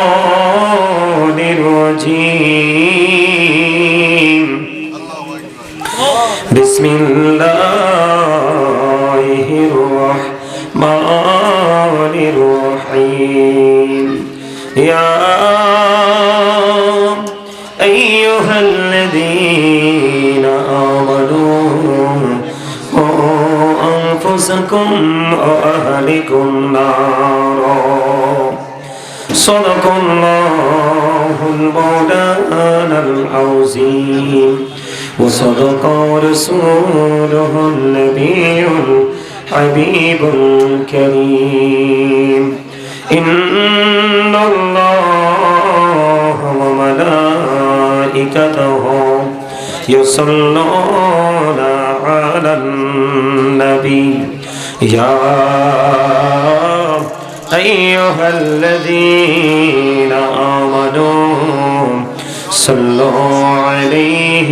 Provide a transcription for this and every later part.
الشيطان الرجيم بسم الله الرحمن الرحيم يا أيها الذين آمنوا قوا أنفسكم وأهلكم نارا صدق الله المولانا العظيم وصدق رسوله النبي الحبيب الكريم إن الله وملائكته يصلون على النبي يا أيها الذين آمنوا صلوا عليه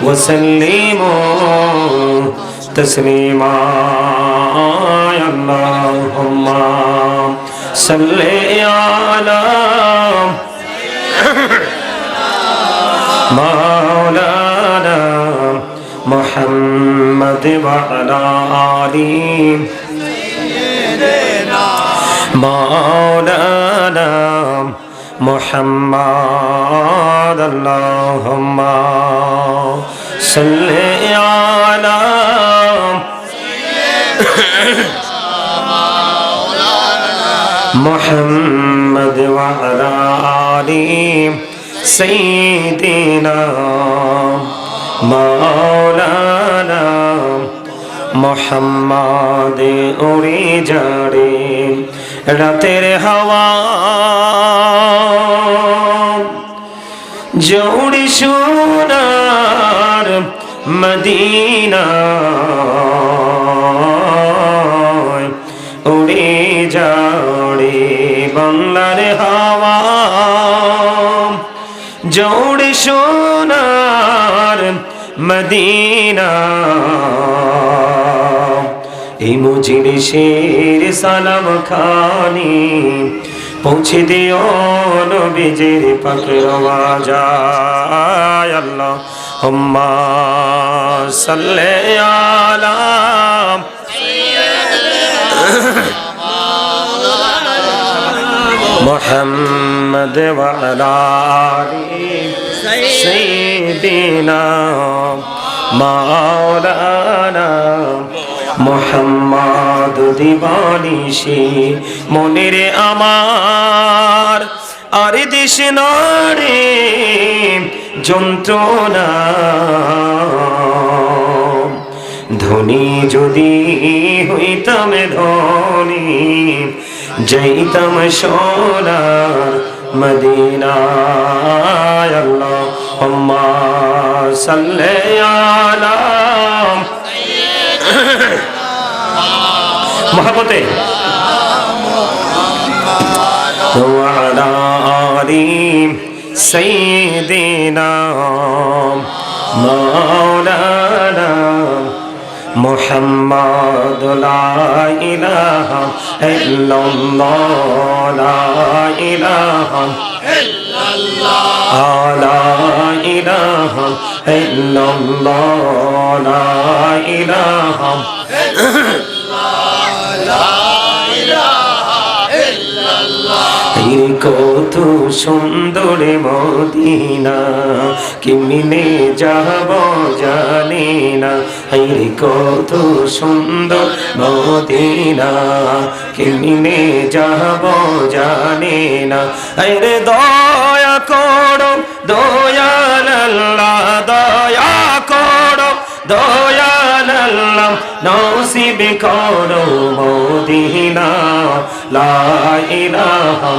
وسلموا تسليما اللهم صل على مولانا محمد وعلى آله مولانا محمد اللهم صل على محمد وعلى آله سيدنا مولانا محمد উড়ে যারে রাতের হাওয়া জোড়ে সোনার মদিনা উড়ে যারে বাংলার হাওয়া জোড়ে সোনার মদিনা এই মজলিসের সালাম খানি পৌঁছে দিও নবীজির পাকের আওয়াজায় আল্লাহুম্মা সাল্লি আলা মুহাম্মদ ওয়া আলা আলি সাইয়্যিদিনা মাওলানা মুহাম্মদ দিবানিশি মনের আমার আর দেশ নারে যন্ত্রণা ধনী যদি হইতাম ধনী যাইতাম সোনার মদিনায় আল্লাহুম্মা সাল্লি আলা মোহাম্মতে ওয়ালা আলি সাইয়্যিদিনা মাওলানা মুহাম্মদ লা ইলাহা ইল্লাল্লাহ লা ইলাহা ইল্লাল্লাহ লা ইলাহা ইল্লাল্লাহ লা ইলাহা কত সুন্দর মদিনা কেমনে যাব জানি না হায়রে কত সুন্দর মদিনা কেমনে যাব জানি না হায়রে দয়া করো দয়াল আল্লাহ দয়া করো দয়াল আল্লাহ নসিব করো মদিনা লা ইলাহা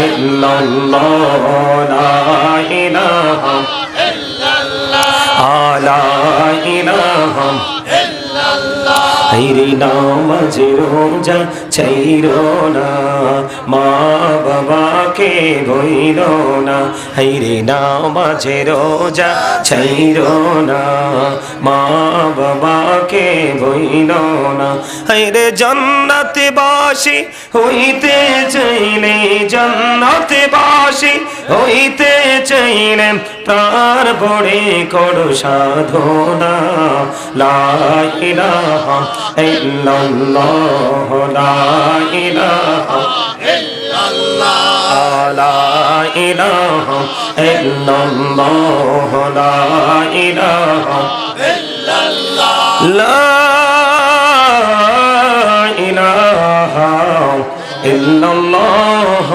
ইল্লাল্লাহ লা ইলাহা ইল্লাল্লাহ লা ইলাহা ইল্লাল্লাহ হায়রে নামাজ রোজা ছাইরো না মা বাবাকে ভুইলো না হায়রে নামাজ রোজা ছাইরো না মা বাবাকে ভুইলো না হায়রে জান্নাতে বাসী হইতে চাইলে হইতে চাইলে প্রাণ পড়ে করো সাধনা লা ইলাহা ইল্লাল্লাহ লা ইলাহা ইল্লাল্লাহ লা ইলাহা ইল্লাল্লাহ লা ইলাহা ইল্লাল্লাহ লা ইলাহা ইল্লাল্লাহ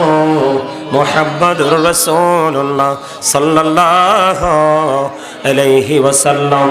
মুহাম্মাদুর রাসূলুল্লাহ সাল্লাল্লাহু আলাইহি ওয়াসাল্লাম।